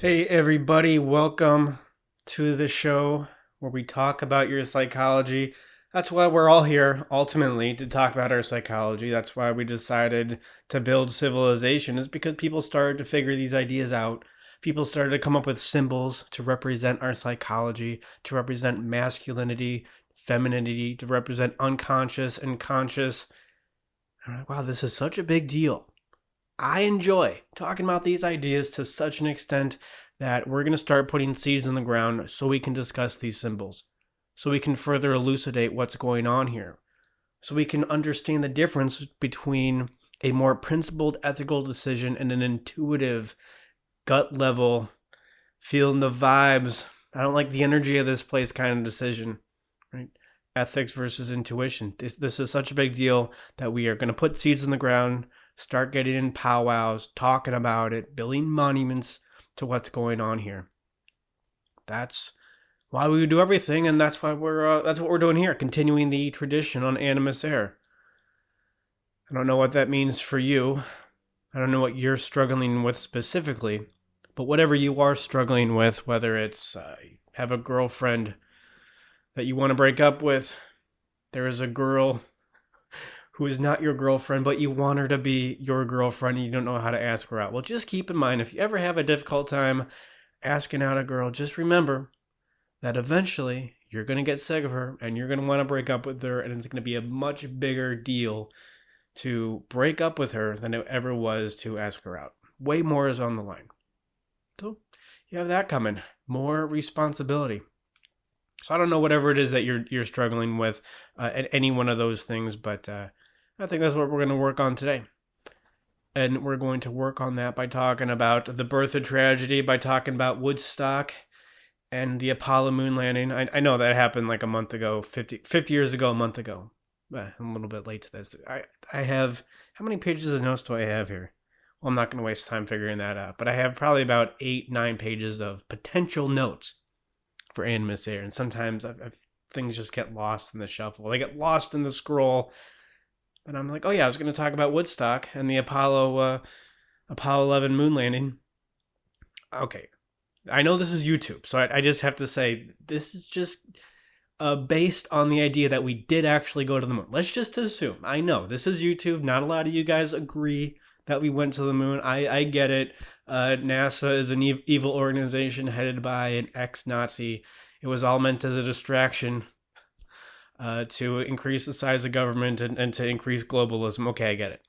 Hey, everybody, welcome to the show where we talk about your psychology. That's why we're all here, ultimately, to talk about our psychology. That's why we decided to build civilization, is because people started to figure these ideas out. People started to come up with symbols to represent our psychology, to represent masculinity, femininity, to represent unconscious and conscious. And I'm like, wow, this is such a big deal. I enjoy talking about these ideas to such an extent that we're going to start putting seeds in the ground so we can discuss these symbols, so we can further elucidate what's going on here, so we can understand the difference between a more principled ethical decision and an intuitive, gut level, feeling the vibes. I don't like the energy of this place kind of decision, right? Ethics versus intuition. This is such a big deal that we are going to put seeds in the ground, start getting in powwows, talking about it, building monuments to what's going on here. That's why we do everything, and that's why that's what we're doing here, continuing the tradition on Animus. I don't know what that means for you. I don't know what you're struggling with specifically, but whatever you are struggling with, whether it's have a girlfriend that you want to break up with, there is a girl who is not your girlfriend, but you want her to be your girlfriend and you don't know how to ask her out. Well, just keep in mind, if you ever have a difficult time asking out a girl, just remember that eventually you're going to get sick of her and you're going to want to break up with her, and it's going to be a much bigger deal to break up with her than it ever was to ask her out. Way more is on the line. So you have that coming. More responsibility. So I don't know whatever it is that you're struggling with at any one of those things, but I think that's what we're going to work on today. And we're going to work on that by talking about the birth of tragedy, by talking about Woodstock and the Apollo moon landing. I know that happened like a month ago, 50 years ago, a month ago. I'm a little bit late to this. I have, how many pages of notes do I have here? Well, I'm not going to waste time figuring that out, but I have probably about 8-9 pages of potential notes for Animus here, and sometimes things just get lost in the shuffle. They get lost in the scroll, and I'm like, oh yeah, I was going to talk about Woodstock and the Apollo 11 moon landing. Okay, I know this is YouTube, so I just have to say this is just based on the idea that we did actually go to the moon. Let's just assume. I know this is YouTube. Not a lot of you guys agree that we went to the moon. I get it. NASA is an evil organization headed by an ex-Nazi. It was all meant as a distraction to increase the size of government and to increase globalism. Okay, I get it.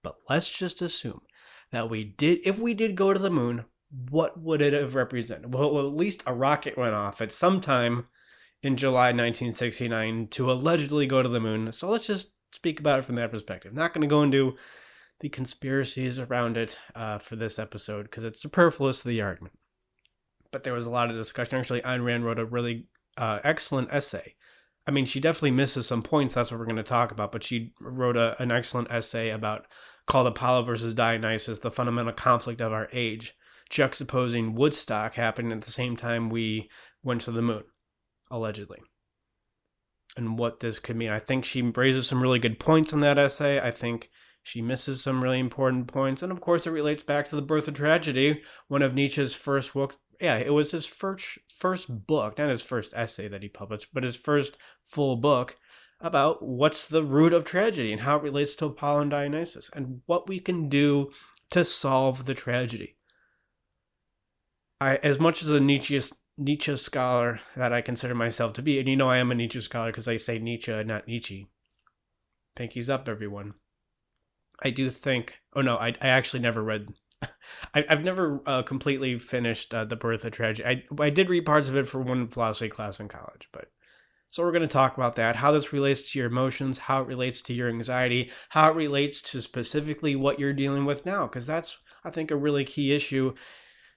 But let's just assume that if we did go to the moon, what would it have represented? Well, at least a rocket went off at some time in July 1969 to allegedly go to the moon. So let's just speak about it from that perspective. Not going to go into the conspiracies around it for this episode because it's superfluous to the argument. But there was a lot of discussion. Actually, Ayn Rand wrote a really excellent essay. I mean, she definitely misses some points. That's what we're going to talk about. But she wrote an excellent essay called Apollo versus Dionysus, the fundamental conflict of our age, juxtaposing Woodstock happening at the same time we went to the moon, allegedly, and what this could mean. I think she raises some really good points in that essay. I think she misses some really important points. And of course, it relates back to The Birth of Tragedy, one of Nietzsche's first works. Yeah, it was his first book, not his first essay that he published, but his first full book about what's the root of tragedy and how it relates to Apollo and Dionysus and what we can do to solve the tragedy. As much as a Nietzsche scholar that I consider myself to be, and you know I am a Nietzsche scholar because I say Nietzsche, not Nietzsche. Pinkies up, everyone. I do think, I actually never read, I've never completely finished The Birth of Tragedy. I did read parts of it for one philosophy class in college, but so we're going to talk about that, how this relates to your emotions, how it relates to your anxiety, how it relates to specifically what you're dealing with now, because that's, I think, a really key issue,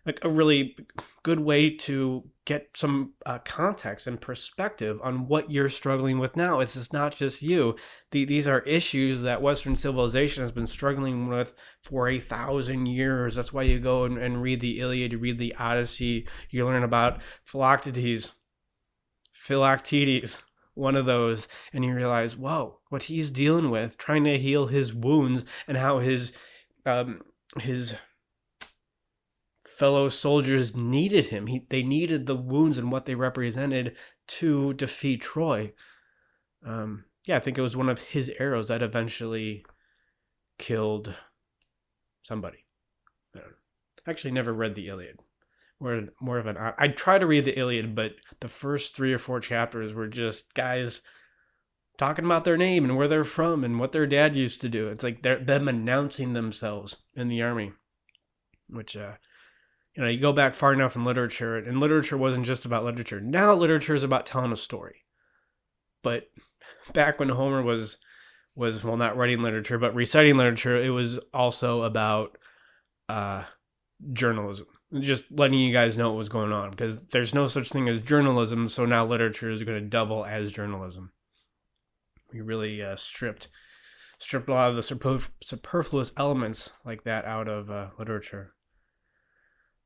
like a really good way to get some context and perspective on what you're struggling with now. It's not just you. These are issues that Western civilization has been struggling with for 1,000 years. That's why you go and read the Iliad, you read the Odyssey, you learn about Philoctetes, one of those, and you realize, whoa, what he's dealing with, trying to heal his wounds, and how his fellow soldiers needed him. They needed the wounds and what they represented to defeat Troy. I think it was one of his arrows that eventually killed somebody. I don't know. I actually never read the Iliad. More of an... I tried to read the Iliad, but the first 3 or 4 chapters were just guys talking about their name and where they're from and what their dad used to do. It's like them announcing themselves in the army, which, you go back far enough in literature, and literature wasn't just about literature. Now literature is about telling a story. But back when Homer was well, not writing literature, but reciting literature, it was also about journalism. Just letting you guys know what was going on, because there's no such thing as journalism, so now literature is going to double as journalism. We really stripped a lot of the superfluous elements like that out of literature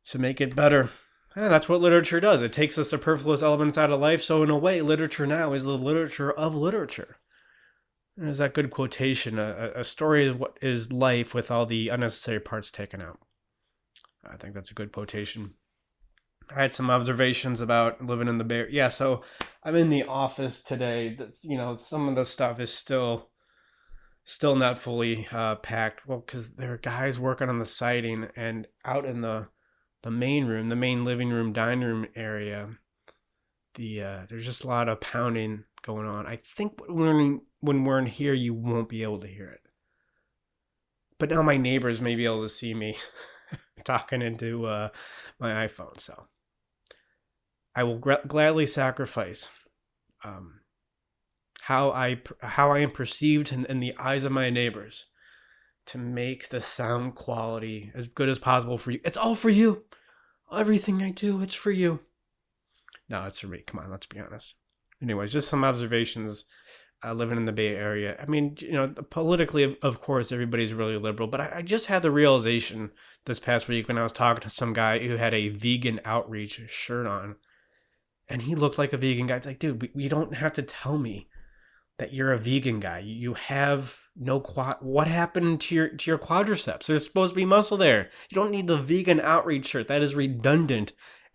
to make it better. Yeah, that's what literature does. It takes the superfluous elements out of life, so in a way, literature now is the literature of literature. There's that good quotation, a story is what is life with all the unnecessary parts taken out. I think that's a good quotation. I had some observations about living in the Bay Area. Yeah, so I'm in the office today. That's, some of the stuff is still not fully packed. Well, because there are guys working on the siding, and out in the main room, the main living room, dining room area, there's just a lot of pounding going on. I think when we're in here, you won't be able to hear it. But now my neighbors may be able to see me talking into my iPhone, so I will gladly sacrifice how I am perceived in the eyes of my neighbors to make the sound quality as good as possible for you. It's all for you. Everything I do, it's for you. No, it's for me. Come on, let's be honest. Anyways, just some observations living in the Bay Area. I mean, politically, of course, everybody's really liberal, but I just had the realization this past week when I was talking to some guy who had a vegan outreach shirt on, and he looked like a vegan guy. It's like, dude, you don't have to tell me that you're a vegan guy. You have no what happened to your quadriceps? There's supposed to be muscle there. You don't need the vegan outreach shirt. That is redundant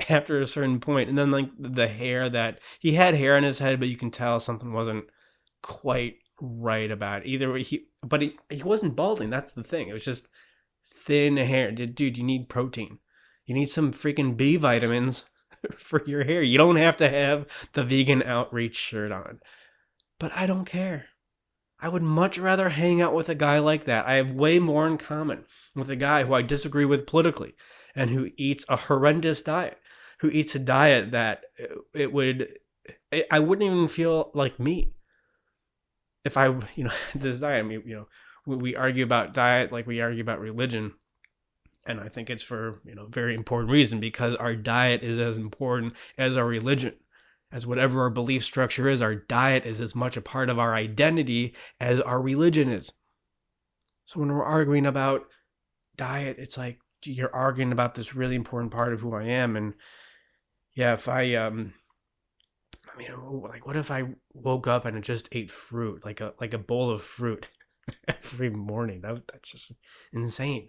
after a certain point. And then like the hair, that he had hair on his head, but you can tell something wasn't quite right about it. Either way, he wasn't balding. That's the thing. It was just thin hair. Dude, you need protein. You need some freaking B vitamins for your hair. You don't have to have the vegan outreach shirt on. But I don't care. I would much rather hang out with a guy like that. I have way more in common with a guy who I disagree with politically and who eats a horrendous diet, who eats a diet that I wouldn't even feel like meat. If I, this diet, I mean, we argue about diet like we argue about religion. And I think it's for, very important reason, because our diet is as important as our religion. As whatever our belief structure is, our diet is as much a part of our identity as our religion is. So when we're arguing about diet, it's like you're arguing about this really important part of who I am. And yeah, if what if I woke up and I just ate fruit, like a bowl of fruit every morning? That's just insane.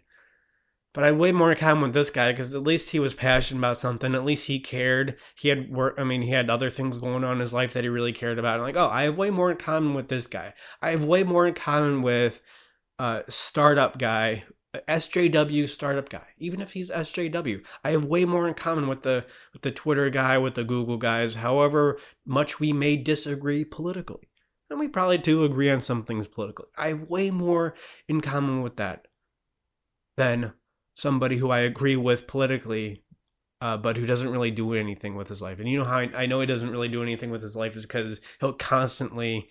But I had way more in common with this guy, because at least he was passionate about something. At least he cared. He had work. I mean, he had other things going on in his life that he really cared about. I'm like, oh, I have way more in common with this guy. I have way more in common with startup guy, SJW startup guy. Even if he's SJW, I have way more in common with the Twitter guy, with the Google guys. However much we may disagree politically, and we probably do agree on some things politically, I have way more in common with that than somebody who I agree with politically, but who doesn't really do anything with his life. And you know how I know he doesn't really do anything with his life is because he'll constantly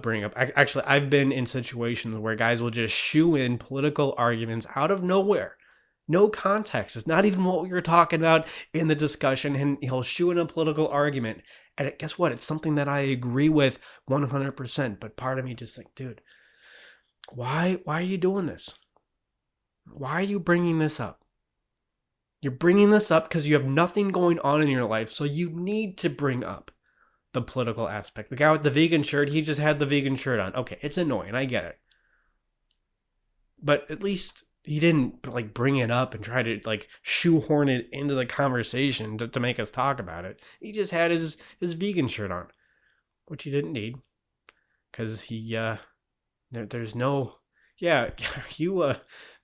bring up... Actually, I've been in situations where guys will just shoo in political arguments out of nowhere. No context. It's not even what we were talking about in the discussion, and he'll shoo in a political argument. And guess what? It's something that I agree with 100%. But part of me just like, dude, why are you doing this? Why are you bringing this up? You're bringing this up because you have nothing going on in your life, so you need to bring up the political aspect. The guy with the vegan shirt, he just had the vegan shirt on. Okay, it's annoying, I get it. But at least he didn't like bring it up and try to like shoehorn it into the conversation to make us talk about it. He just had his vegan shirt on, which he didn't need, because there's no, yeah. You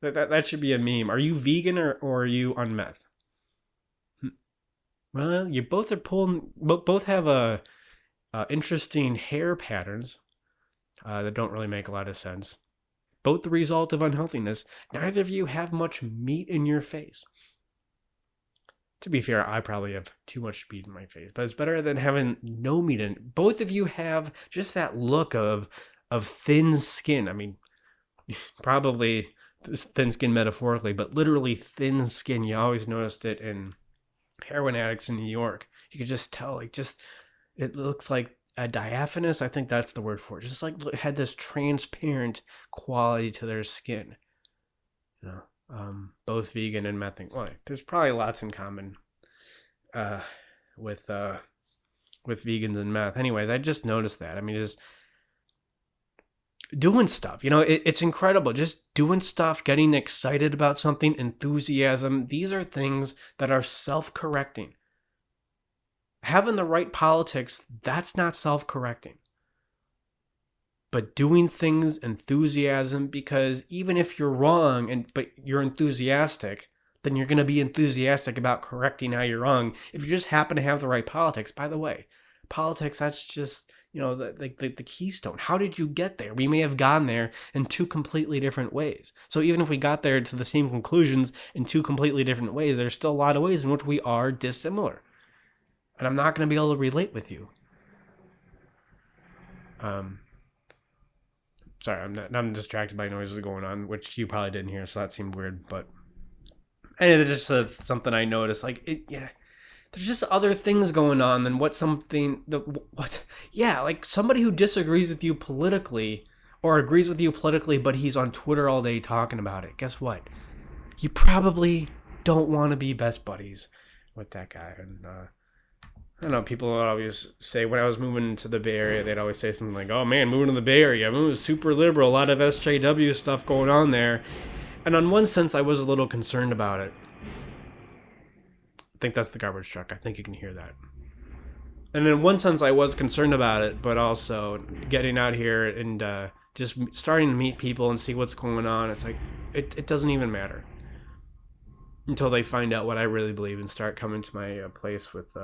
that should be a meme. Are you vegan or are you on meth? Well, you both are both have interesting hair patterns that don't really make a lot of sense. Both the result of unhealthiness. Neither of you have much meat in your face. To be fair, I probably have too much meat in my face, but it's better than having no meat in it. Both of you have just that look of thin skin. I mean, probably thin skin metaphorically, but literally thin skin. You always noticed it in heroin addicts in New York. You could just tell, like, it looks like a diaphanous. I think that's the word for it. Just like it had this transparent quality to their skin. You know, both vegan and mething. Well, there's probably lots in common with vegans and meth. Anyways, I just noticed that. I mean, just doing stuff. You know, it's incredible. Just doing stuff, getting excited about something, enthusiasm. These are things that are self-correcting. Having the right politics, that's not self-correcting. But doing things, enthusiasm, because even if you're wrong but you're enthusiastic, then you're going to be enthusiastic about correcting how you're wrong. If you just happen to have the right politics, by the way, politics, that's just, you know, the keystone. How did you get there? We may have gone there in two completely different ways. So even if we got there to the same conclusions in two completely different ways, there's still a lot of ways in which we are dissimilar. And I'm not going to be able to relate with you. Sorry, I'm distracted by noises going on, which you probably didn't hear, so that seemed weird. But anyway, it's just something I noticed. Like, there's just other things going on than like somebody who disagrees with you politically or agrees with you politically, but he's on Twitter all day talking about it. Guess what? You probably don't want to be best buddies with that guy. And I don't know, people would always say, when I was moving to the Bay Area, they'd always say something like, oh man, moving to the Bay Area, it was super liberal, a lot of SJW stuff going on there. And on one sense, I was a little concerned about it. I think that's the garbage truck. I think you can hear that. And in one sense, I was concerned about it, but also getting out here and just starting to meet people and see what's going on, it's like, it doesn't even matter until they find out what I really believe and start coming to my place with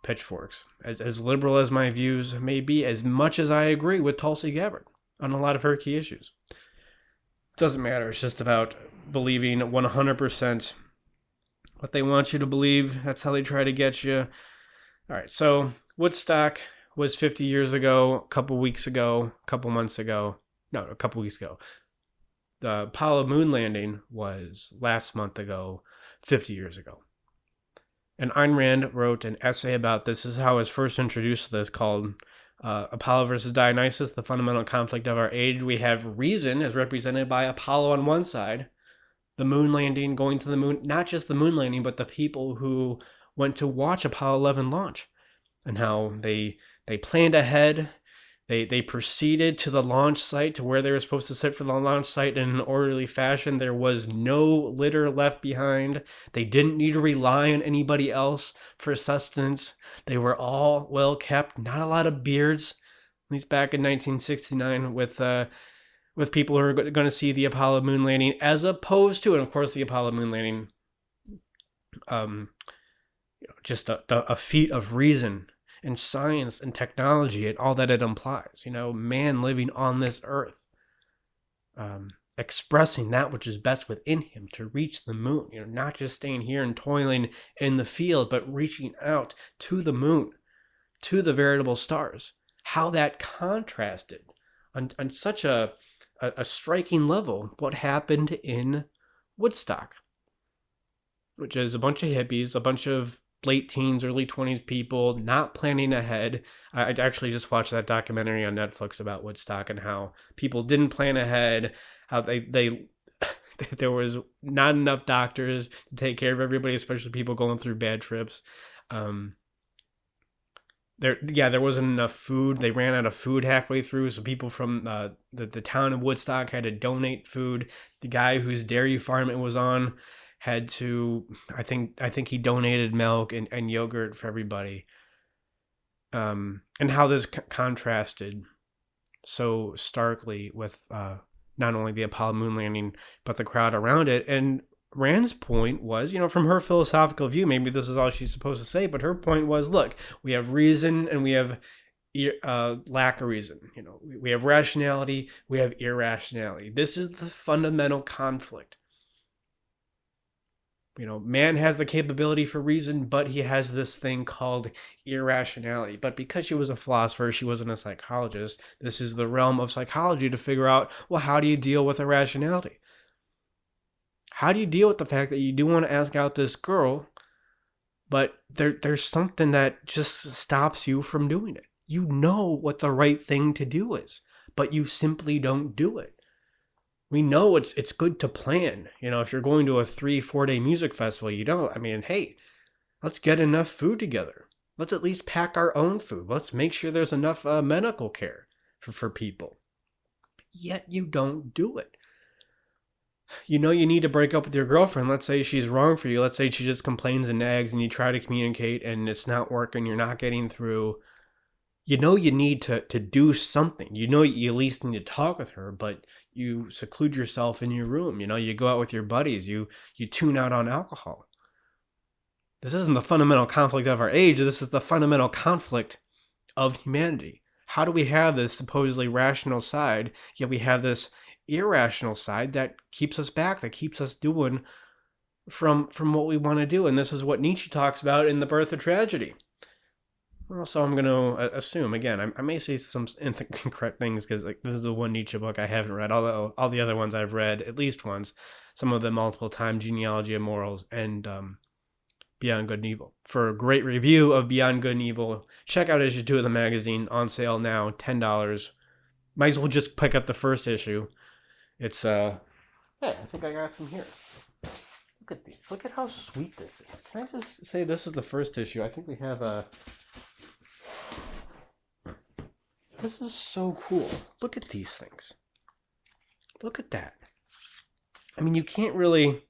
pitchforks. As liberal as my views may be, as much as I agree with Tulsi Gabbard on a lot of her key issues. It doesn't matter. It's just about believing 100% what they want you to believe. That's how they try to get you. All right, so Woodstock was 50 years ago, a couple weeks ago. The Apollo moon landing was last month ago, 50 years ago. And Ayn Rand wrote an essay about this. This is how I was first introduced to this, called Apollo versus Dionysus, the fundamental conflict of our age. We have reason as represented by Apollo on one side, the moon landing, going to the moon, not just the moon landing, but the people who went to watch Apollo 11 launch, and how they planned ahead. They proceeded to the launch site, to where they were supposed to sit for the launch site in an orderly fashion. There was no litter left behind. They didn't need to rely on anybody else for sustenance. They were all well kept. Not a lot of beards, at least back in 1969, with people who are going to see the Apollo moon landing, as opposed to, and of course the Apollo moon landing, just a feat of reason and science and technology and all that it implies. You know, man living on this earth, expressing that which is best within him to reach the moon. You know, not just staying here and toiling in the field, but reaching out to the moon, to the veritable stars. How that contrasted on such a striking level what happened in Woodstock, which is a bunch of hippies, a bunch of late teens, early 20s people not planning ahead. I actually just watched that documentary on Netflix about Woodstock and how people didn't plan ahead, how they there was not enough doctors to take care of everybody, especially people going through bad trips. there wasn't enough food. They ran out of food halfway through, so people from the town of Woodstock had to donate food. The guy whose dairy farm it was on had to, I think he donated milk and yogurt for everybody. And how this contrasted so starkly with not only the Apollo moon landing, but the crowd around it. And Rand's point was, from her philosophical view, maybe this is all she's supposed to say, but her point was, look, we have reason and we have lack of reason. We have rationality, we have irrationality. This is the fundamental conflict. Man has the capability for reason, but he has this thing called irrationality. But because she was a philosopher, she wasn't a psychologist. This is the realm of psychology to figure out, well, how do you deal with irrationality? How do you deal with the fact that you do want to ask out this girl, but there's something that just stops you from doing it? You know what the right thing to do is, but you simply don't do it. We know it's good to plan. If you're going to a 3-4 day music festival, hey, let's get enough food together. Let's at least pack our own food. Let's make sure there's enough medical care for people. Yet you don't do it. You need to break up with your girlfriend. Let's say she's wrong for you. Let's say she just complains and nags and you try to communicate and it's not working. You're not getting through. You need to do something. You at least need to talk with her, but you seclude yourself in your room. You go out with your buddies. You tune out on alcohol. This isn't the fundamental conflict of our age. This is the fundamental conflict of humanity. How do we have this supposedly rational side, yet we have this irrational side that keeps us back, that keeps us doing from what we want to do? And this is what Nietzsche talks about in The Birth of Tragedy. Also, I'm going to assume, again, I may say some incorrect things because this is the one Nietzsche book I haven't read, although all the other ones I've read at least once, some of them multiple times, Genealogy of Morals and Beyond Good and Evil. For a great review of Beyond Good and Evil, check out issue 2 of the magazine, on sale now, $10. Might as well just pick up the first issue. It's, hey, I think I got some here. Look at these. Look at how sweet this is. Can I just say this is the first issue? I think we have a... This is so cool. Look at these things. Look at that. You can't really...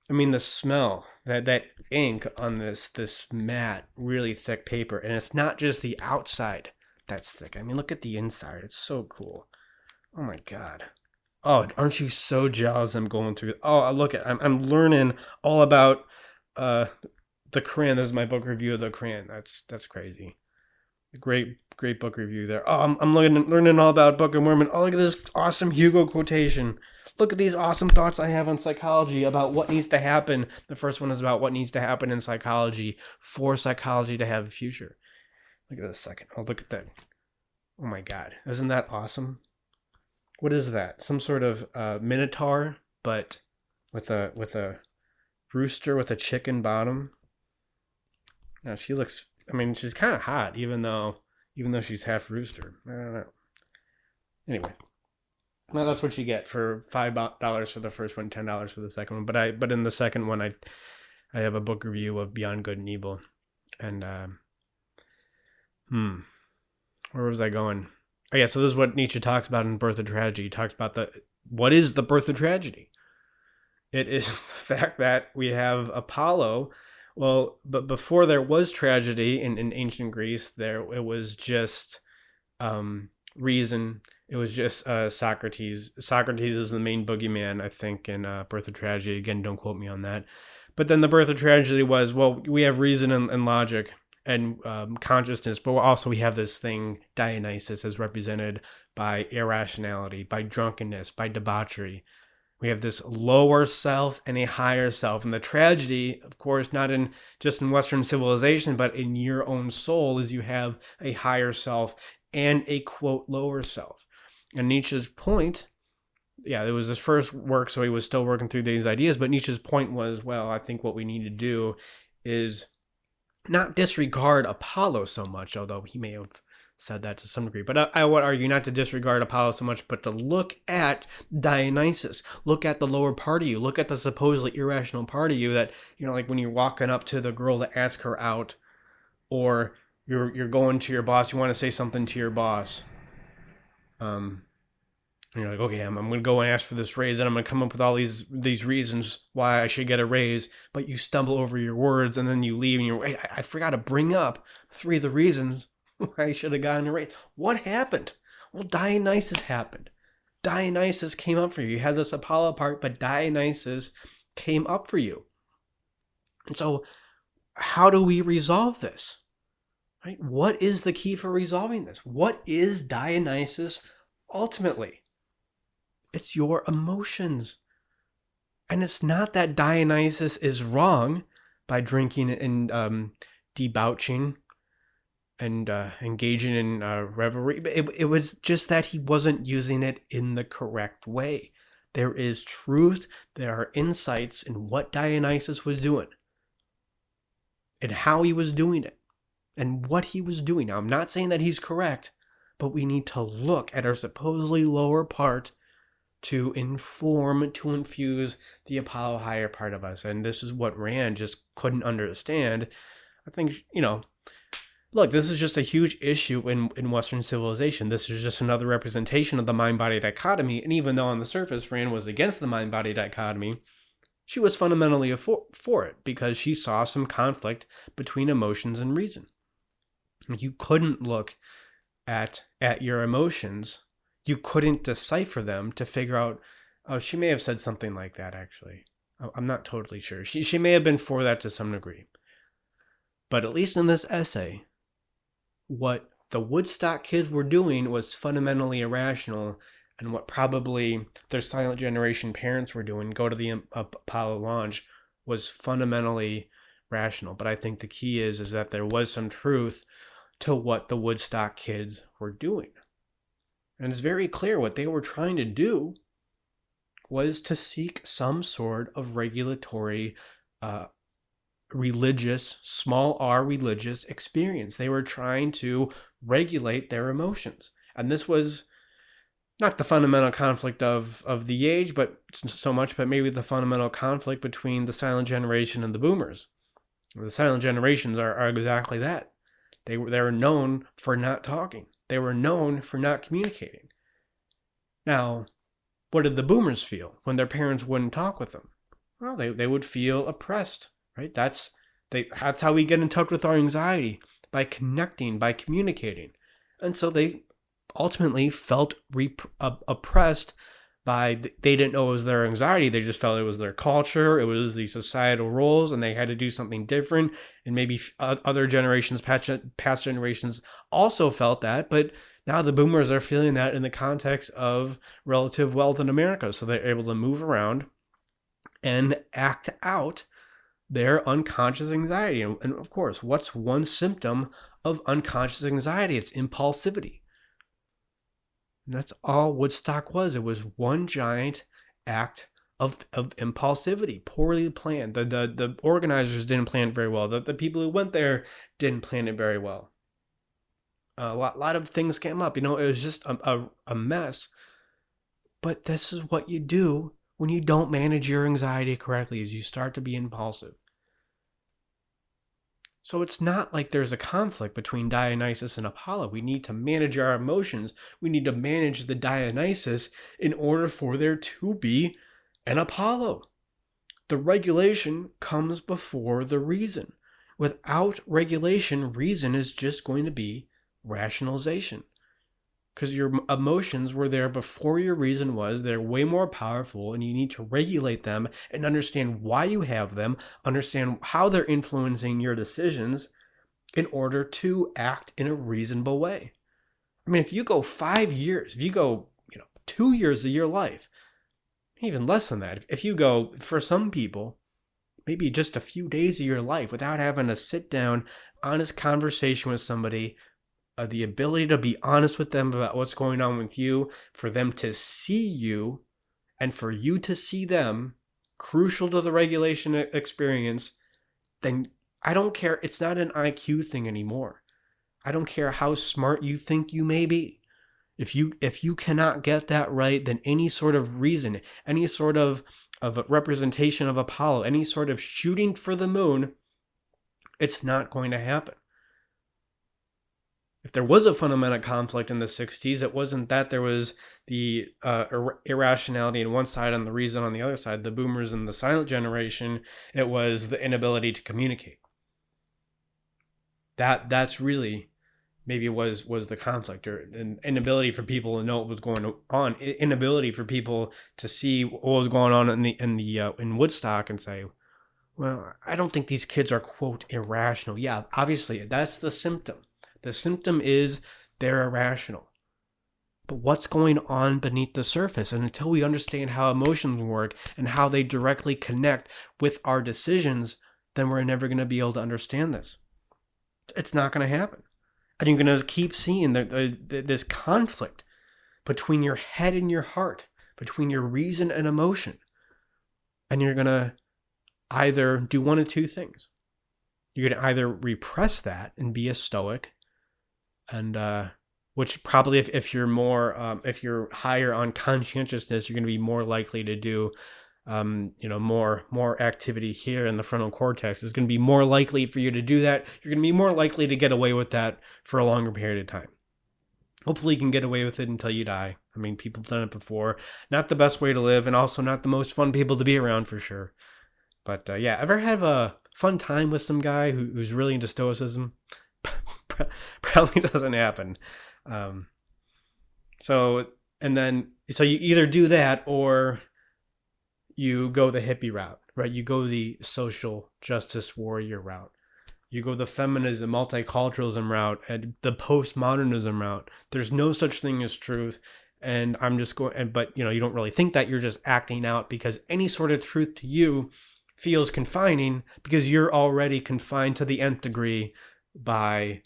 the smell, that ink on this matte, really thick paper, and it's not just the outside that's thick. Look at the inside. It's so cool. Oh my God. Oh, aren't you so jealous I'm going through... Oh, look at... I'm learning all about the Quran. This is my book review of the Quran. That's crazy. Great book review there. Oh, I'm learning all about Book of Mormon. Oh, look at this awesome Hugo quotation. Look at these awesome thoughts I have on psychology about what needs to happen. The first one is about what needs to happen in psychology for psychology to have a future. Look at this second. Oh, look at that. Oh my God. Isn't that awesome? What is that? Some sort of minotaur, but with a rooster with a chicken bottom. Now she looks... she's kind of hot, even though she's half rooster. I don't know. Anyway, well, that's what you get for $5 for the first one, $10 for the second one. But in the second one, I have a book review of Beyond Good and Evil, and where was I going? Oh yeah, so this is what Nietzsche talks about in Birth of Tragedy. He talks about what is the birth of tragedy? It is the fact that we have Apollo. Well, but before there was tragedy in ancient Greece, it was just reason. It was just Socrates. Socrates is the main boogeyman, I think, in Birth of Tragedy. Again, don't quote me on that. But then the Birth of Tragedy was, well, we have reason and logic and consciousness, but also we have this thing, Dionysus, as represented by irrationality, by drunkenness, by debauchery. We have this lower self and a higher self. And the tragedy, of course, not just in Western civilization, but in your own soul, is you have a higher self and a, quote, lower self. And Nietzsche's point, it was his first work, so he was still working through these ideas, but Nietzsche's point was, well, I think what we need to do is not disregard Apollo so much, although he may have said that to some degree. But I would argue not to disregard Apollo so much, but to look at Dionysus, look at the lower part of you, look at the supposedly irrational part of you that, like when you're walking up to the girl to ask her out, or you're going to your boss. You want to say something to your boss. And you're like, okay, I'm going to go and ask for this raise, and I'm going to come up with all these reasons why I should get a raise. But you stumble over your words, and then you leave, and you're, wait, I forgot to bring up 3 of the reasons why I should have gotten a raise. What happened? Well, Dionysus happened. Dionysus came up for you. You had this Apollo part, but Dionysus came up for you. And so, how do we resolve this? Right? What is the key for resolving this? What is Dionysus ultimately? It's your emotions. And it's not that Dionysus is wrong by drinking and debauching and engaging in revelry. It was just that he wasn't using it in the correct way. There is truth. There are insights in what Dionysus was doing and how he was doing it and what he was doing. Now, I'm not saying that he's correct, but we need to look at our supposedly lower part to inform, to infuse the Apollo higher part of us. And this is what Rand just couldn't understand. I think, look, this is just a huge issue in Western civilization. This is just another representation of the mind-body dichotomy. And even though on the surface Rand was against the mind-body dichotomy, she was fundamentally for it because she saw some conflict between emotions and reason. You couldn't look at your emotions. You couldn't decipher them to figure out. Oh, she may have said something like that, actually. I'm not totally sure. She may have been for that to some degree. But at least in this essay, what the Woodstock kids were doing was fundamentally irrational, and what probably their silent generation parents were doing, go to the Apollo launch, was fundamentally rational. But I think the key is that there was some truth to what the Woodstock kids were doing. And it's very clear what they were trying to do was to seek some sort of regulatory, religious, small r religious experience. They were trying to regulate their emotions. And this was not the fundamental conflict of the age, but maybe the fundamental conflict between the silent generation and the boomers. The silent generations are exactly that. They were known for not talking. They were known for not communicating. Now, what did the boomers feel when their parents wouldn't talk with them? Well, they would feel oppressed, right? That's how we get in touch with our anxiety, by connecting, by communicating. And so they ultimately felt oppressed by, they didn't know it was their anxiety. They just felt it was their culture. It was the societal roles, and they had to do something different. And maybe other generations, past generations also felt that. But now the boomers are feeling that in the context of relative wealth in America. So they're able to move around and act out their unconscious anxiety. And of course, what's one symptom of unconscious anxiety? It's impulsivity. And that's all Woodstock was. It was one giant act of impulsivity, poorly planned. The organizers didn't plan it very well. The people who went there didn't plan it very well. A lot of things came up. It was just a mess. But this is what you do when you don't manage your anxiety correctly, is you start to be impulsive. So it's not like there's a conflict between Dionysus and Apollo. We need to manage our emotions. We need to manage the Dionysus in order for there to be an Apollo. The regulation comes before the reason. Without regulation, reason is just going to be rationalization. Because your emotions were there before your reason was. They're way more powerful, and you need to regulate them and understand why you have them, understand how they're influencing your decisions in order to act in a reasonable way. I mean, if you go 5 years, if you go 2 years of your life, even less than that, if you go, for some people, maybe just a few days of your life without having a sit down, honest conversation with somebody, the ability to be honest with them about what's going on with you, for them to see you, and for you to see them, crucial to the regulation experience, then I don't care. It's not an IQ thing anymore. I don't care how smart you think you may be. If you cannot get that right, then any sort of reason, any sort of a representation of Apollo, any sort of shooting for the moon, it's not going to happen. if there was a fundamental conflict in the 60s, it wasn't that there was the irrationality on one side and the reason on the other side, the boomers and the silent generation. It was the inability to communicate. That's really maybe was the conflict, or an inability for people to know what was going on, inability for people to see what was going on in Woodstock and say, well, I don't think these kids are, quote, irrational. Yeah, obviously that's the symptom. The symptom is they're irrational. But what's going on beneath the surface? And until we understand how emotions work and how they directly connect with our decisions, then we're never going to be able to understand this. It's not going to happen. And you're going to keep seeing this conflict between your head and your heart, between your reason and emotion. And you're going to either do one of two things. You're going to either repress that and be a stoic, and which probably if you're more if you're higher on conscientiousness, you're going to be more likely to do more activity here in the frontal cortex. It's going to be more likely for you to do that. You're going to be more likely to get away with that for a longer period of time. Hopefully you can get away with it until you die. I mean, people have done it before. Not the best way to live, and also not the most fun people to be around for sure. But ever have a fun time with some guy who's really into stoicism? Probably doesn't happen. So you either do that or you go the hippie route, right? You go the social justice warrior route. You go the feminism, multiculturalism route, and the postmodernism route. There's no such thing as truth. And I'm just going, but you don't really think that. You're just acting out because any sort of truth to you feels confining because you're already confined to the nth degree by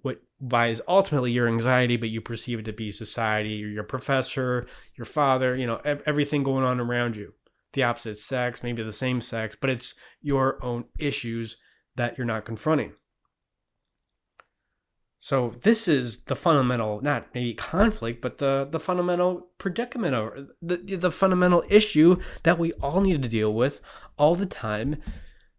what is ultimately your anxiety, but you perceive it to be society, or your professor, your father, everything going on around you. The opposite sex, maybe the same sex, but it's your own issues that you're not confronting. So this is the fundamental, not maybe conflict, but the fundamental predicament, or the fundamental issue that we all need to deal with all the time.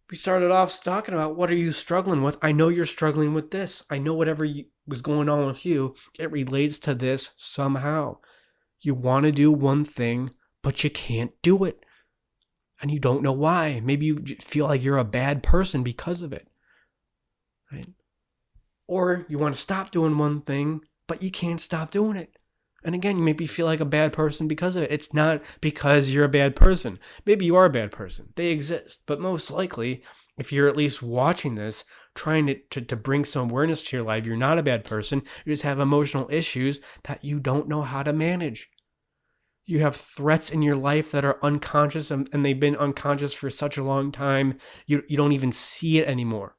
We started off talking about, what are you struggling with? I know you're struggling with this. I know whatever was going on with you, it relates to this somehow. You want to do one thing, but you can't do it. And you don't know why. Maybe you feel like you're a bad person because of it. Right? Or you want to stop doing one thing, but you can't stop doing it. And again, you maybe feel like a bad person because of it. It's not because you're a bad person. Maybe you are a bad person. They exist. But most likely, if you're at least watching this, trying to bring some awareness to your life, you're not a bad person. You just have emotional issues that you don't know how to manage. You have threats in your life that are unconscious, and they've been unconscious for such a long time, you don't even see it anymore.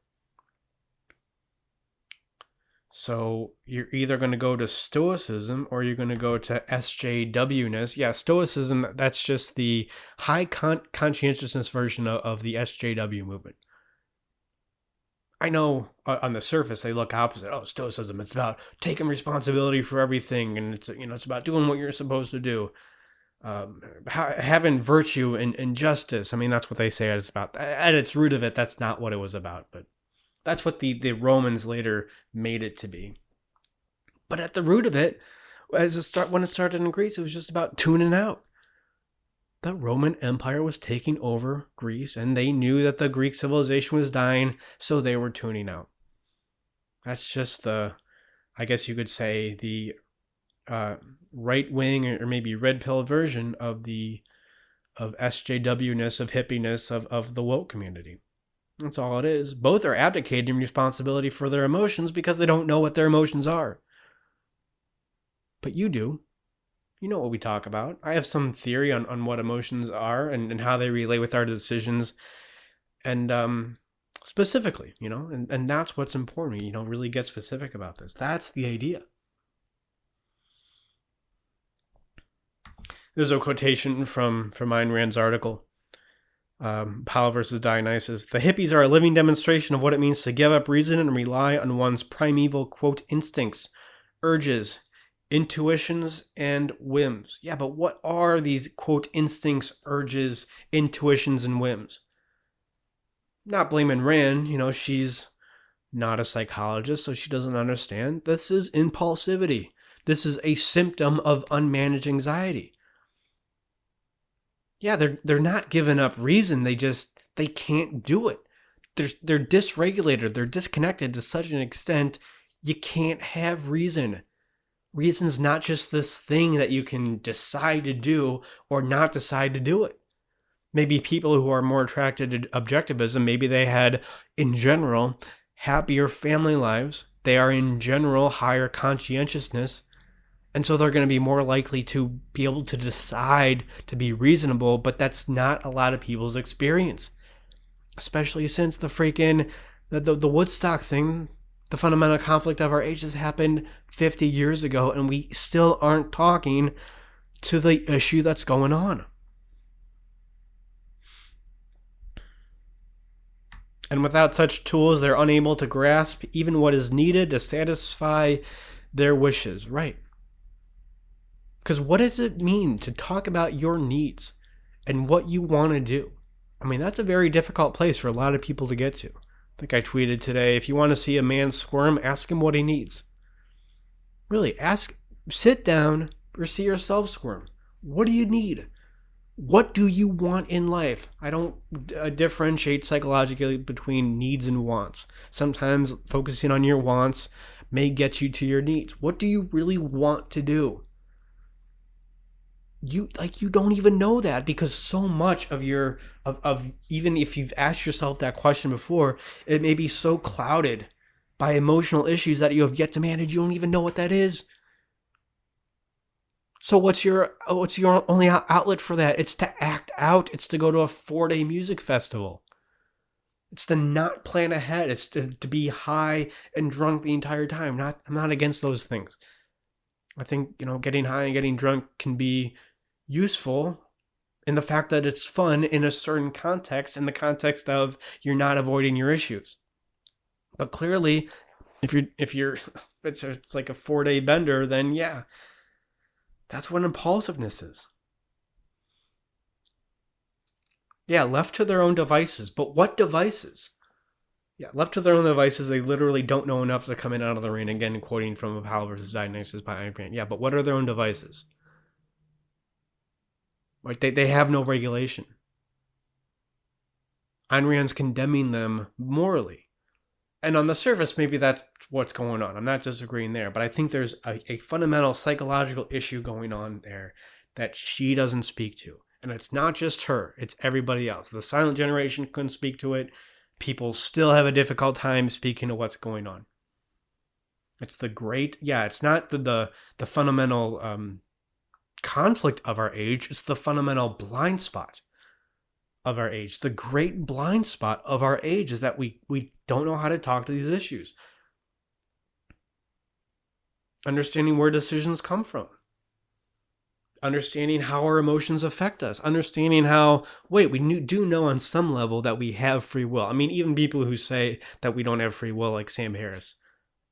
So you're either going to go to Stoicism or you're going to go to SJW-ness. Yeah, Stoicism, that's just the high conscientiousness version of the SJW movement. I know on the surface they look opposite. Oh, Stoicism, it's about taking responsibility for everything, and it's about doing what you're supposed to do. Having virtue and justice. I mean, that's what they say it's about. At its root of it, that's not what it was about, but that's what the Romans later made it to be. But at the root of it, when it started in Greece, it was just about tuning out. The Roman Empire was taking over Greece, and they knew that the Greek civilization was dying, so they were tuning out. That's just I guess you could say, the right-wing or maybe red pill version of SJW-ness, of hippiness, of the woke community. That's all it is. Both are abdicating responsibility for their emotions because they don't know what their emotions are. But you do. You know what we talk about. I have some theory on what emotions are and how they relate with our decisions. And specifically, and that's what's important. Really get specific about this. That's the idea. There's a quotation from Ayn Rand's article. Paul versus Dionysus. The hippies are a living demonstration of what it means to give up reason and rely on one's primeval, quote, instincts, urges, intuitions, and whims. Yeah, but what are these, quote, instincts, urges, intuitions, and whims? Not blaming Rand. She's not a psychologist, so she doesn't understand. This is impulsivity. This is a symptom of unmanaged anxiety. Yeah, they're not giving up reason. They can't do it. They're dysregulated. They're disconnected to such an extent you can't have reason. Reason's not just this thing that you can decide to do or not decide to do it. Maybe people who are more attracted to objectivism, maybe they had, in general, happier family lives. They are, in general, higher conscientiousness. And so they're going to be more likely to be able to decide to be reasonable, but that's not a lot of people's experience. Especially since the Woodstock thing, the fundamental conflict of our age has happened 50 years ago, and we still aren't talking to the issue that's going on. And without such tools, they're unable to grasp even what is needed to satisfy their wishes. Right. Because what does it mean to talk about your needs and what you want to do? I mean, that's a very difficult place for a lot of people to get to. I think I tweeted today, if you want to see a man squirm, ask him what he needs. Really, sit down or see yourself squirm. What do you need? What do you want in life? I don't differentiate psychologically between needs and wants. Sometimes focusing on your wants may get you to your needs. What do you really want to do? You don't even know that, because so much of even if you've asked yourself that question before, it may be so clouded by emotional issues that you have yet to manage, you don't even know what that is. So what's your only outlet for that? It's to act out. It's to go to a 4-day music festival. It's to not plan ahead. It's to be high and drunk the entire time. I'm not against those things. I think, getting high and getting drunk can be useful in the fact that it's fun in a certain context, in the context of you're not avoiding your issues. But clearly, if it's like a 4-day bender, then yeah, that's what impulsiveness is. Yeah, left to their own devices. But what devices? Yeah, left to their own devices, they literally don't know enough to come in out of the rain. Again, quoting from Powell versus Diagnosis by Ayn Rand. Yeah, but what are their own devices? Right? They have no regulation. Ayn Rand's condemning them morally. And on the surface, maybe that's what's going on. I'm not disagreeing there, but I think there's a fundamental psychological issue going on there that she doesn't speak to. And it's not just her, it's everybody else. The silent generation couldn't speak to it. People still have a difficult time speaking to what's going on. It's it's not the fundamental conflict of our age, it's the fundamental blind spot of our age. The great blind spot of our age is that we don't know how to talk to these issues. Understanding where decisions come from. Understanding how our emotions affect us. Understanding how, we do know on some level that we have free will. I mean, even people who say that we don't have free will, like Sam Harris,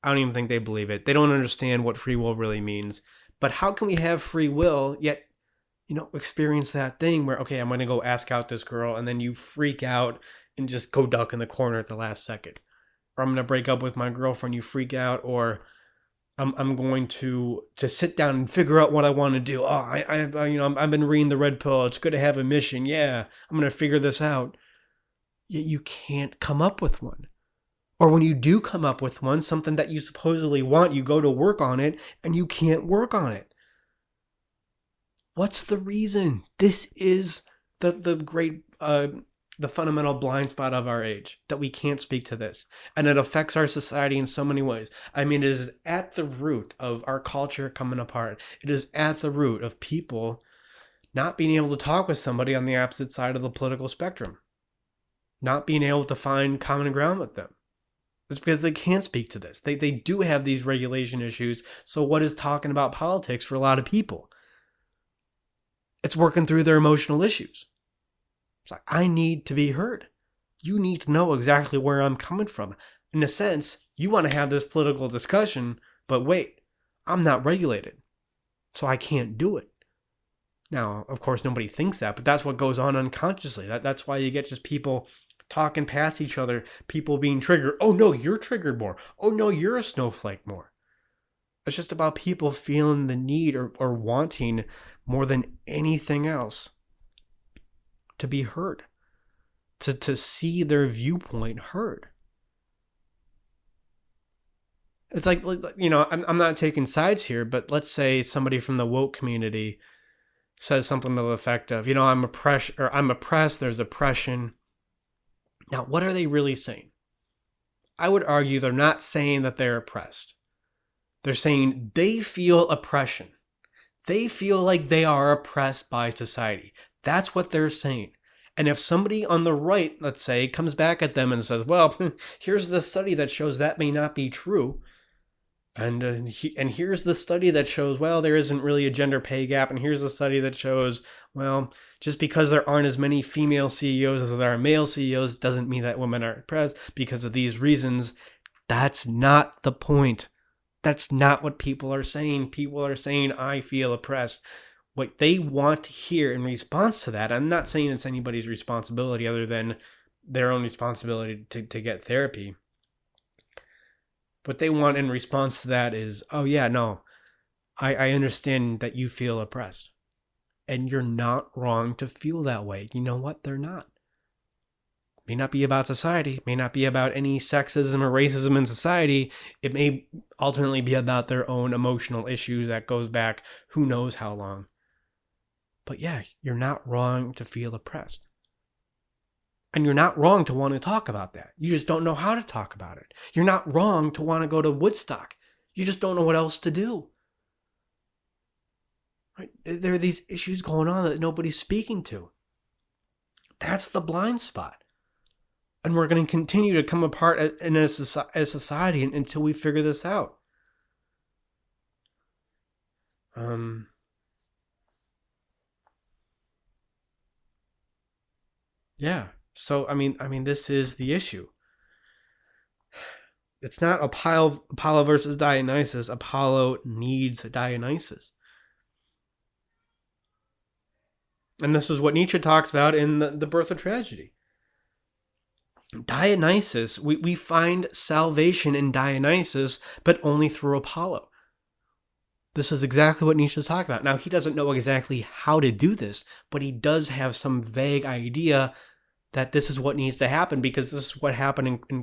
I don't even think they believe it. They don't understand what free will really means. But how can we have free will, yet, experience that thing where, okay, I'm going to go ask out this girl, and then you freak out and just go duck in the corner at the last second. Or I'm going to break up with my girlfriend, you freak out, or I'm going to sit down and figure out what I want to do. Oh, I've been reading the red pill. It's good to have a mission. Yeah, I'm going to figure this out. Yet you can't come up with one. Or when you do come up with one, something that you supposedly want, you go to work on it and you can't work on it. What's the reason? This is the fundamental blind spot of our age, that we can't speak to this. And it affects our society in so many ways. I mean, it is at the root of our culture coming apart. It is at the root of people not being able to talk with somebody on the opposite side of the political spectrum. Not being able to find common ground with them. It's because they can't speak to this. They do have these regulation issues. So what is talking about politics for a lot of people? It's working through their emotional issues. It's like, I need to be heard. You need to know exactly where I'm coming from. In a sense, you want to have this political discussion, but wait, I'm not regulated, so I can't do it. Now, of course, nobody thinks that, but that's what goes on unconsciously. That's why you get just people talking past each other, people being triggered. Oh no, you're triggered more. Oh no, you're a snowflake more. It's just about people feeling the need or wanting more than anything else to be heard, to see their viewpoint heard. It's like, I'm not taking sides here, but let's say somebody from the woke community says something to the effect of, I'm oppressed, there's oppression. Now, what are they really saying? I would argue they're not saying that they're oppressed. They're saying they feel oppression. They feel like they are oppressed by society. That's what they're saying. And if somebody on the right, let's say, comes back at them and says, well, here's the study that shows that may not be true. And here's the study that shows, well, there isn't really a gender pay gap. And here's the study that shows, well, just because there aren't as many female CEOs as there are male CEOs doesn't mean that women are oppressed because of these reasons. That's not the point. That's not what people are saying. People are saying, I feel oppressed. What they want to hear in response to that, I'm not saying it's anybody's responsibility other than their own responsibility to get therapy. What they want in response to that is, oh yeah, no, I understand that you feel oppressed. And you're not wrong to feel that way. You know what? They're not. It may not be about society. It may not be about any sexism or racism in society. It may ultimately be about their own emotional issues that goes back who knows how long. But yeah, you're not wrong to feel oppressed. And you're not wrong to want to talk about that. You just don't know how to talk about it. You're not wrong to want to go to Woodstock. You just don't know what else to do. Right? There are these issues going on that nobody's speaking to. That's the blind spot. And we're going to continue to come apart as a society until we figure this out. Yeah. So, I mean, this is the issue. It's not Apollo versus Dionysus. Apollo needs Dionysus. And this is what Nietzsche talks about in the Birth of Tragedy. Dionysus, we find salvation in Dionysus, but only through Apollo. This is exactly what Nietzsche is talking about. Now, he doesn't know exactly how to do this, but he does have some vague idea that this is what needs to happen because this is what happened in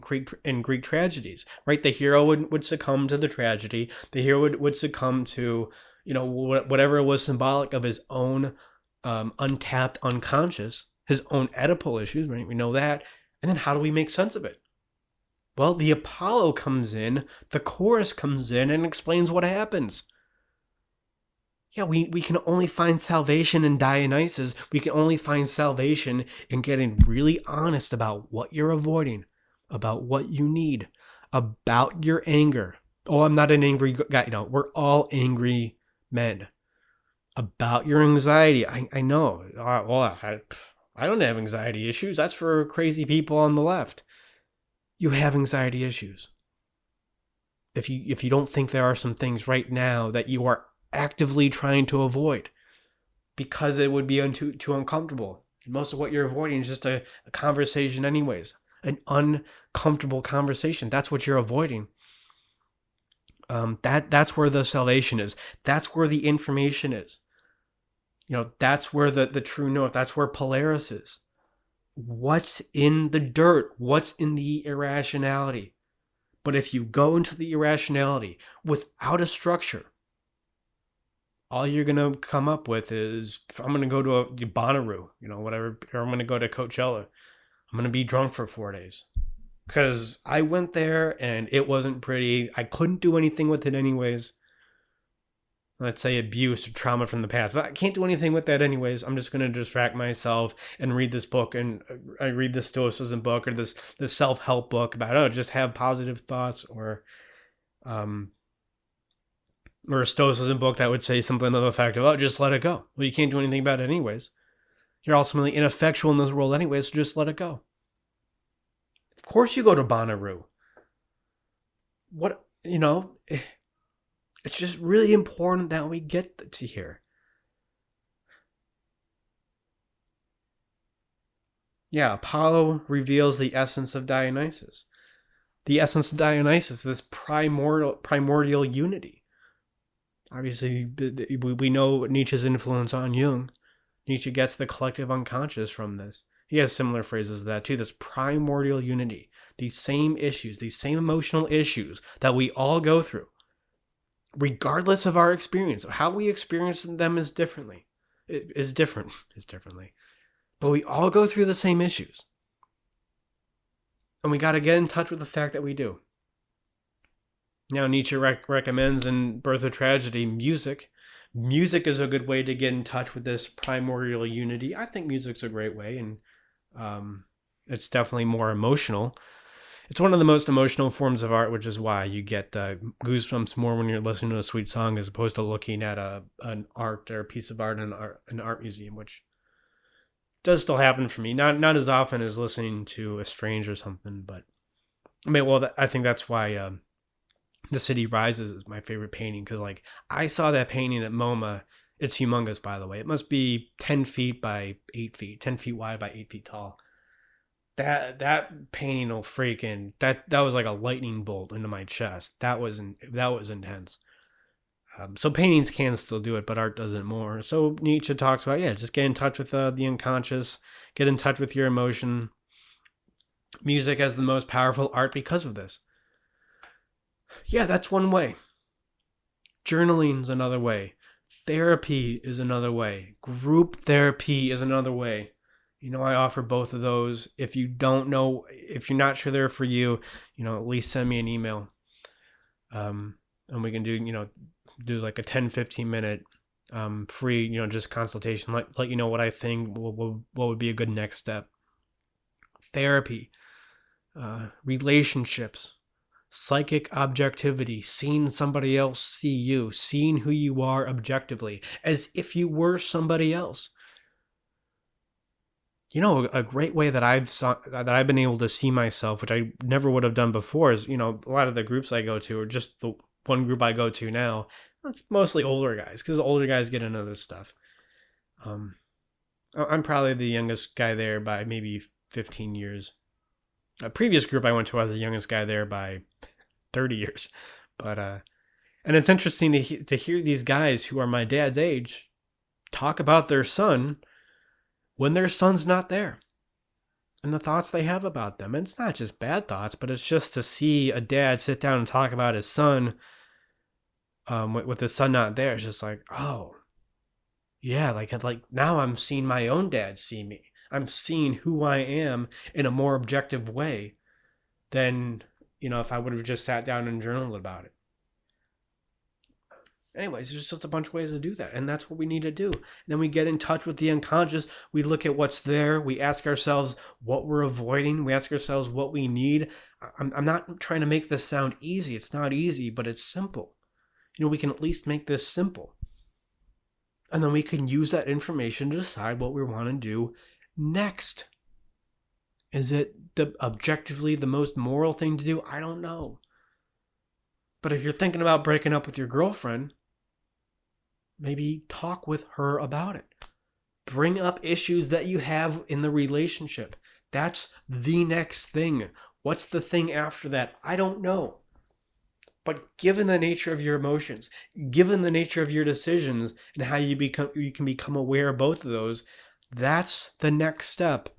Greek tragedies, right? The hero would succumb to the tragedy. The hero would succumb to, whatever was symbolic of his own untapped unconscious, his own Oedipal issues, right? We know that. And then how do we make sense of it? Well, the Apollo comes in, the chorus comes in and explains what happens. Yeah, we can only find salvation in Dionysus. We can only find salvation in getting really honest about what you're avoiding, about what you need, about your anger. Oh, I'm not an angry guy. We're all angry men. About your anxiety. I know. I don't have anxiety issues. That's for crazy people on the left. You have anxiety issues. If you don't think there are some things right now that you are actively trying to avoid because it would be too uncomfortable. And most of what you're avoiding is just a conversation anyways. An uncomfortable conversation. That's what you're avoiding. That's where the salvation is. That's where the information is. That's where the true north, that's where Polaris is. What's in the dirt? What's in the irrationality? But if you go into the irrationality without a structure, all you're going to come up with is, I'm going to go to a Bonnaroo, whatever, or I'm going to go to Coachella. I'm going to be drunk for 4 days. Because I went there and it wasn't pretty. I couldn't do anything with it anyways. Let's say abuse or trauma from the past. But I can't do anything with that anyways. I'm just going to distract myself and read this book. And I read the Stoicism book or this self-help book about, just have positive thoughts, or a Stoicism book that would say something to the effect of, just let it go. Well, you can't do anything about it anyways. You're ultimately ineffectual in this world anyways, so just let it go. Of course you go to Bonnaroo. It's just really important that we get to here. Yeah, Apollo reveals the essence of Dionysus. The essence of Dionysus, this primordial unity. Obviously, we know Nietzsche's influence on Jung. Nietzsche gets the collective unconscious from this. He has similar phrases to that too. This primordial unity, these same issues, these same emotional issues that we all go through, regardless of our experience. How we experience them is differently. It is different. It's differently. But we all go through the same issues. And we got to get in touch with the fact that we do. Now, Nietzsche recommends in Birth of Tragedy music. Music is a good way to get in touch with this primordial unity. I think music's a great way, and it's definitely more emotional. It's one of the most emotional forms of art, which is why you get goosebumps more when you're listening to a sweet song as opposed to looking at an art or a piece of art in an art museum, which does still happen for me. Not as often as listening to a Strange or something, but I think that's why The City Rises is my favorite painting, because like I saw that painting at MoMA. It's humongous, by the way. It must be 10 feet by 8 feet, 10 feet wide by 8 feet tall. That painting will freaking that was like a lightning bolt into my chest. That was intense. So paintings can still do it, but art doesn't more. So Nietzsche talks about, just get in touch with the unconscious, get in touch with your emotion. Music as the most powerful art because of this. Yeah, that's one way. Journaling's another way. Therapy is another way. Group therapy is another way. I offer both of those. If you don't know, if you're not sure they're for you, at least send me an email. And we can do like a 10-15 minute free, just consultation, let you know what I think, what would be a good next step. Therapy, relationships, psychic objectivity, seeing somebody else see you, seeing who you are objectively, as if you were somebody else. A great way that I've been able to see myself, which I never would have done before, is, a lot of the groups I go to, or just the one group I go to now, it's mostly older guys, because older guys get into this stuff. I'm probably the youngest guy there by maybe 15 years. A previous group I went to, I was the youngest guy there by 30 years. But and it's interesting to hear these guys who are my dad's age talk about their son when their son's not there, and the thoughts they have about them. And it's not just bad thoughts, but it's just to see a dad sit down and talk about his son with his son not there. It's just like, oh, yeah, like now I'm seeing my own dad see me. I'm seeing who I am in a more objective way than, if I would have just sat down and journaled about it. Anyways, there's just a bunch of ways to do that, and that's what we need to do. And then we get in touch with the unconscious. We look at what's there. We ask ourselves what we're avoiding. We ask ourselves what we need. I'm not trying to make this sound easy. It's not easy, but it's simple. We can at least make this simple. And then we can use that information to decide what we want to do next. Is it objectively the most moral thing to do? I don't know. But if you're thinking about breaking up with your girlfriend, maybe talk with her about it. Bring up issues that you have in the relationship. That's the next thing. What's the thing after that? I don't know. But given the nature of your emotions, given the nature of your decisions, and how you can become aware of both of those, that's the next step.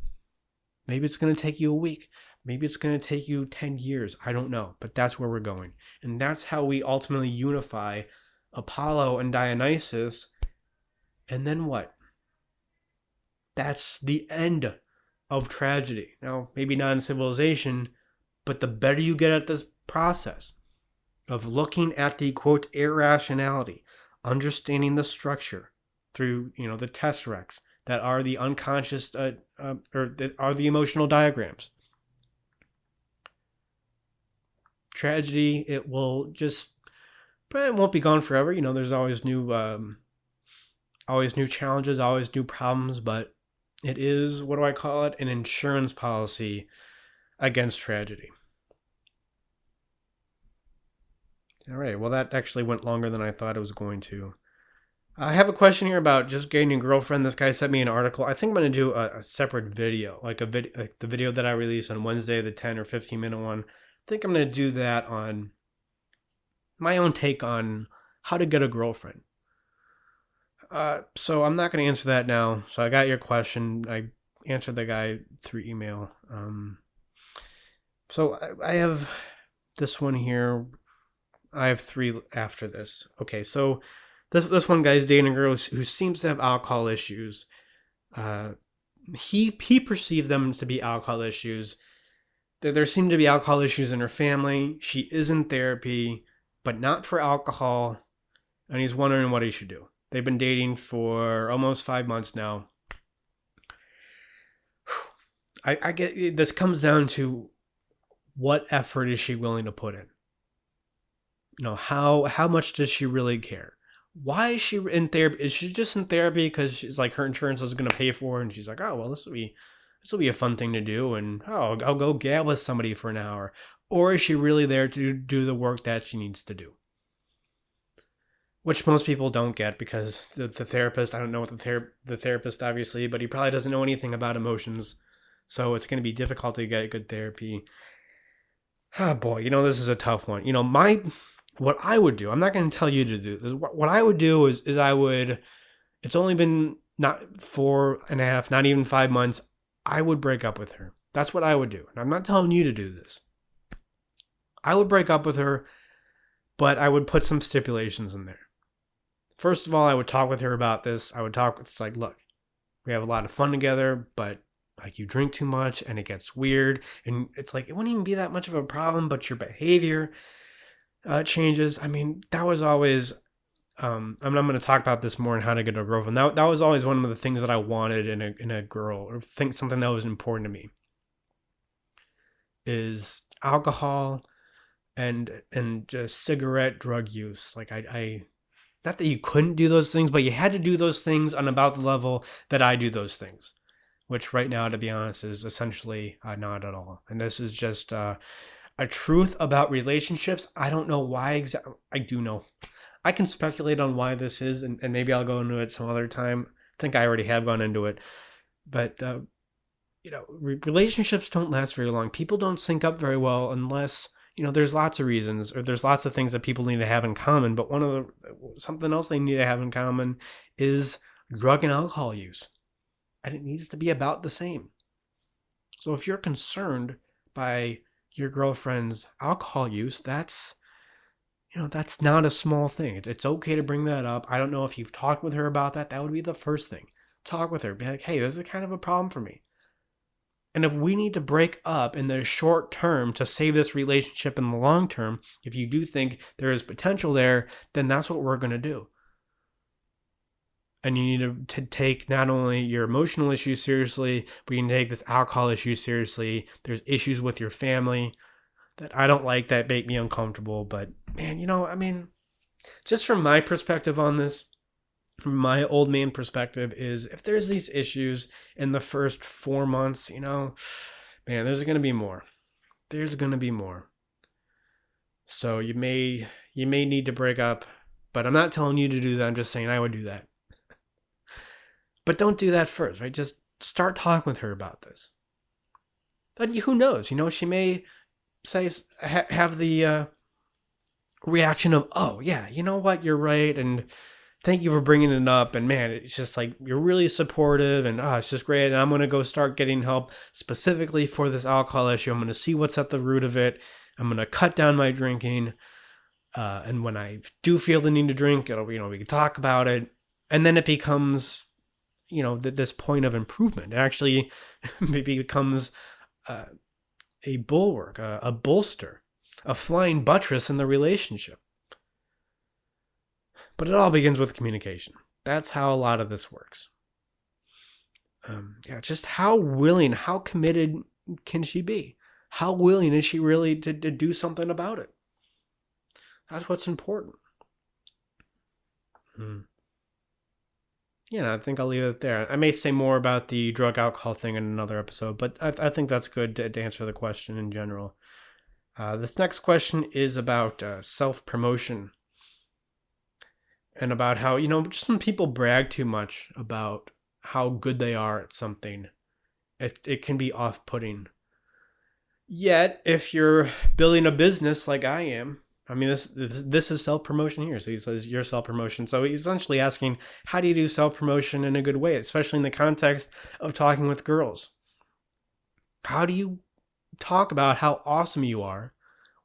Maybe it's going to take you a week. Maybe it's going to take you 10 years. I don't know. But that's where we're going. And that's how we ultimately unify Apollo and Dionysus. And then what? That's the end of tragedy. Now, maybe not in civilization, but the better you get at this process of looking at the, quote, irrationality, understanding the structure through, the tesseracts that are the unconscious, or that are the emotional diagrams. Tragedy, it won't be gone forever. There's always new challenges, always new problems, but it is, what do I call it? An insurance policy against tragedy. All right. Well, that actually went longer than I thought it was going to. I have a question here about just getting a girlfriend. This guy sent me an article. I think I'm going to do a separate video, like like the video that I released on Wednesday, the 10 or 15 minute one. I think I'm going to do that on my own take on how to get a girlfriend. So I'm not going to answer that now. So I got your question. I answered the guy through email. So I have this one here. I have 3 after this. Okay, so this one guy's dating a girl who seems to have alcohol issues. He perceived them to be alcohol issues. There seem to be alcohol issues in her family. She is in therapy, but not for alcohol. And he's wondering what he should do. They've been dating for almost 5 months now. I get this comes down to what effort is she willing to put in? How much does she really care? Why is she in therapy? Is she just in therapy because she's like her insurance was going to pay for it, and she's like, oh well, this will be a fun thing to do, and I'll go gab with somebody for an hour, or is she really there to do the work that she needs to do? Which most people don't get because the therapist, I don't know what the therapist obviously, but he probably doesn't know anything about emotions, so it's going to be difficult to get good therapy. Ah, boy, this is a tough one. What I would do, I'm not going to tell you to do this. What I would do is it's only been not 4.5, not even 5 months. I would break up with her. That's what I would do. And I'm not telling you to do this. I would break up with her, but I would put some stipulations in there. First of all, I would talk with her about this. It's like, look, we have a lot of fun together, but like you drink too much and it gets weird. And it's like, it wouldn't even be that much of a problem, but your behavior changes. I mean, that was always, I'm going to talk about this more and how to get a girlfriend. That was always one of the things that I wanted in a girl, or think something that was important to me, is alcohol and just cigarette drug use. Like I not that you couldn't do those things, but you had to do those things on about the level that I do those things, which right now, to be honest, is essentially not at all. And this is just a truth about relationships. I don't know why exactly. I do know. I can speculate on why this is, and maybe I'll go into it some other time. I think I already have gone into it. But, relationships don't last very long. People don't sync up very well unless, there's lots of reasons, or there's lots of things that people need to have in common. But something else they need to have in common is drug and alcohol use. And it needs to be about the same. So if you're concerned by your girlfriend's alcohol use, that's not a small thing. It's okay to bring that up. I don't know if you've talked with her about that. That would be the first thing. Talk with her. Be like, hey, this is kind of a problem for me. And if we need to break up in the short term to save this relationship in the long term, if you do think there is potential there, then that's what we're going to do. And you need to take not only your emotional issues seriously, but you need to take this alcohol issue seriously. There's issues with your family that I don't like, that make me uncomfortable. But man, just from my perspective on this, from my old man perspective, is if there's these issues in the first 4 months, man, there's going to be more. There's going to be more. So you may need to break up, but I'm not telling you to do that. I'm just saying I would do that. But don't do that first, right? Just start talking with her about this. But who knows? She may have the reaction of, oh, yeah, you know what? You're right. And thank you for bringing it up. And man, it's just like, you're really supportive, and it's just great. And I'm going to go start getting help specifically for this alcohol issue. I'm going to see what's at the root of it. I'm going to cut down my drinking. And when I do feel the need to drink, we can talk about it. And then it becomes, this point of improvement. It actually maybe becomes a bulwark, a bolster, a flying buttress in the relationship. But it all begins with communication. That's how a lot of this works. Just how willing, how committed can she be? How willing is she really to do something about it? That's what's important. Yeah, I think I'll leave it there. I may say more about the drug alcohol thing in another episode, but I think that's good to answer the question in general. This next question is about self-promotion. and about how, just when people brag too much about how good they are at something, it can be off-putting. Yet, if you're building a business like I am, I mean, this is self-promotion here. So he says your self-promotion. So he's essentially asking, how do you do self-promotion in a good way, especially in the context of talking with girls? How do you talk about how awesome you are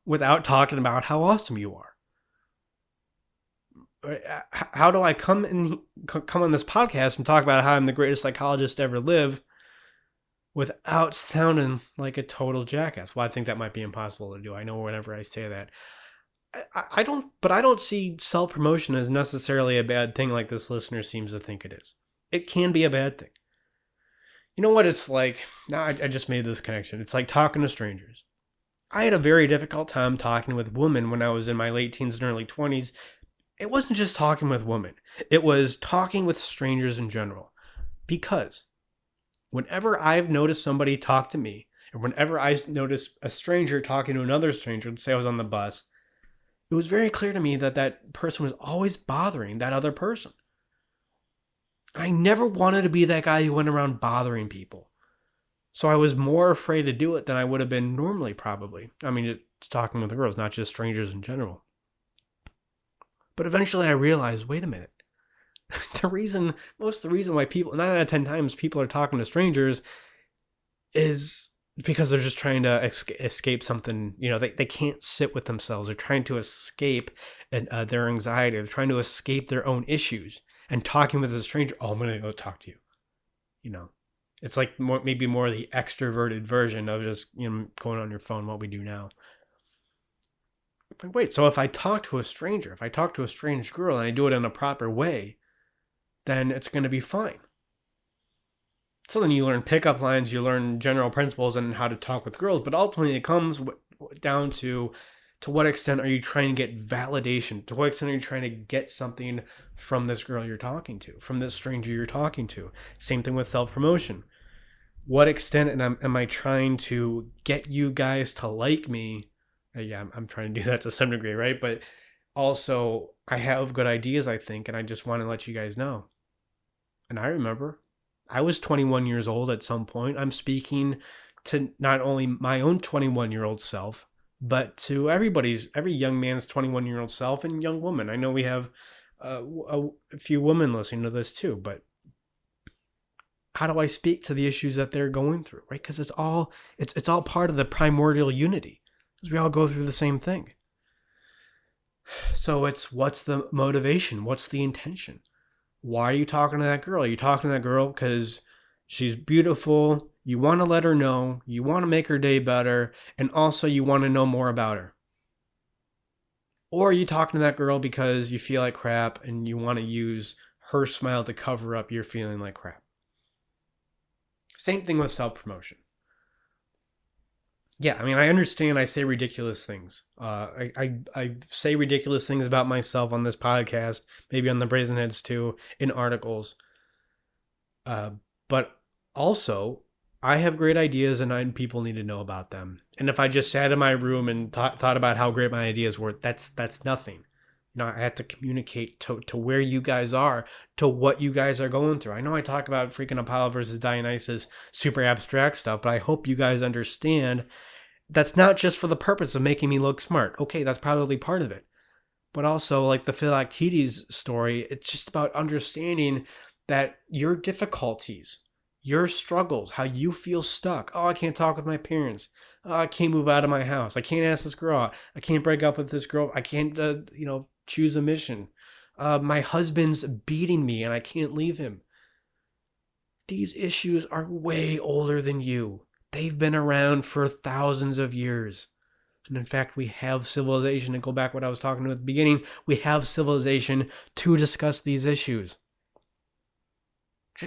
without talking about how awesome you are? How do I come on this podcast and talk about how I'm the greatest psychologist to ever live without sounding like a total jackass? Well, I think that might be impossible to do. I know whenever I say that. I don't see self-promotion as necessarily a bad thing like this listener seems to think it is. It can be a bad thing. You know what it's like? Now I just made this connection. It's like talking to strangers. I had a very difficult time talking with women when I was in my late teens and early 20s. It wasn't just talking with women. It was talking with strangers in general. Because whenever I've noticed somebody talk to me, or whenever I notice a stranger talking to another stranger, let's say I was on the bus, it was very clear to me that that person was always bothering that other person. I never wanted to be that guy who went around bothering people. So I was more afraid to do it than I would have been normally, probably. I mean, it's talking with the girls, not just strangers in general. But eventually I realized, wait a minute. Most of the reason why people, 9 out of 10 times people are talking to strangers is because they're just trying to escape something. They can't sit with themselves. They're trying to escape their anxiety. They're trying to escape their own issues. And talking with a stranger, I'm going to go talk to you. It's like maybe more the extroverted version of just going on your phone, what we do now. Like, wait, so if I talk to a stranger, if I talk to a strange girl and I do it in a proper way, then it's going to be fine. So then you learn pickup lines, you learn general principles and how to talk with girls, but ultimately it comes down to what extent are you trying to get validation? To what extent are you trying to get something from this girl you're talking to, from this stranger you're talking to? Same thing with self-promotion. What extent am I trying to get you guys to like me? Yeah, I'm trying to do that to some degree, right? But also, I have good ideas, I think, and I just want to let you guys know. And I remember, I was 21 years old at some point. I'm speaking to not only my own 21-year-old self, but to every young man's 21-year-old self and young woman. I know we have a few women listening to this too, but how do I speak to the issues that they're going through, right? Because it's all part of the primordial unity, because we all go through the same thing. So it's, what's the motivation? What's the intention? Why are you talking to that girl? Are you talking to that girl because she's beautiful? You want to let her know, you want to make her day better, and also you want to know more about her. Or are you talking to that girl because you feel like crap and you want to use her smile to cover up your feeling like crap? Same thing with self-promotion. Yeah, I mean, I understand I say ridiculous things. I say ridiculous things about myself on this podcast, maybe on the Brazen Heads too, in articles. But also, I have great ideas and people need to know about them. And if I just sat in my room and thought about how great my ideas were, that's nothing. I have to communicate to where you guys are, to what you guys are going through. I know I talk about freaking Apollo versus Dionysus, super abstract stuff, but I hope you guys understand that's not just for the purpose of making me look smart. Okay, that's probably part of it. But also, like the Philoctetes story, it's just about understanding that your difficulties, your struggles, how you feel stuck. Oh, I can't talk with my parents. Oh, I can't move out of my house. I can't ask this girl out. I can't break up with this girl. I can't, choose a mission. My husband's beating me and I can't leave him. These issues are way older than you. They've been around for thousands of years. And in fact, we have civilization, to go back what I was talking about at the beginning, we have civilization to discuss these issues.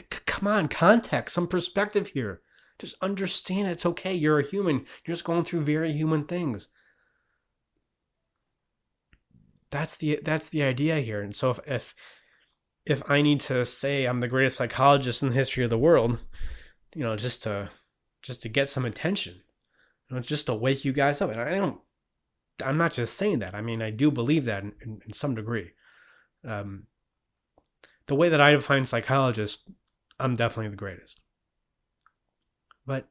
Come on, context, some perspective here. Just understand it's okay. You're a human. You're just going through very human things. That's the idea here. And so if I need to say I'm the greatest psychologist in the history of the world, just to get some attention, just to wake you guys up. And I'm not just saying that. I mean, I do believe that in some degree. the way that I define psychologist, I'm definitely the greatest. But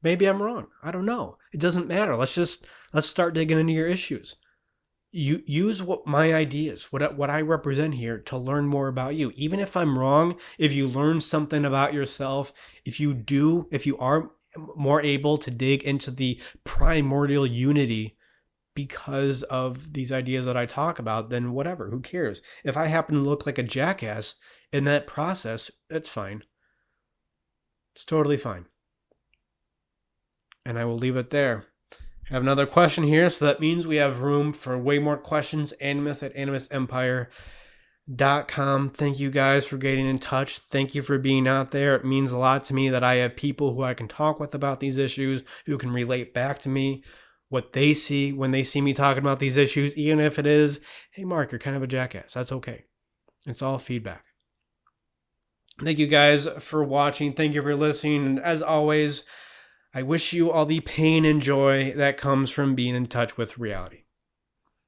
maybe I'm wrong. I don't know. It doesn't matter. Let's start digging into your issues. You use my ideas, what I represent here, to learn more about you. Even if I'm wrong, if you learn something about yourself, if you are more able to dig into the primordial unity because of these ideas that I talk about, then whatever, who cares? If I happen to look like a jackass in that process, it's fine. It's totally fine. And I will leave it there. I have another question here, so that means we have room for way more questions. Animus at animusempire.com. Thank you guys for getting in touch. Thank you for being out there. It means a lot to me that I have people who I can talk with about these issues, who can relate back to me what they see when they see me talking about these issues, even if it is, hey, Mark, you're kind of a jackass. That's okay. It's all feedback. Thank you guys for watching. Thank you for listening. And as always, I wish you all the pain and joy that comes from being in touch with reality.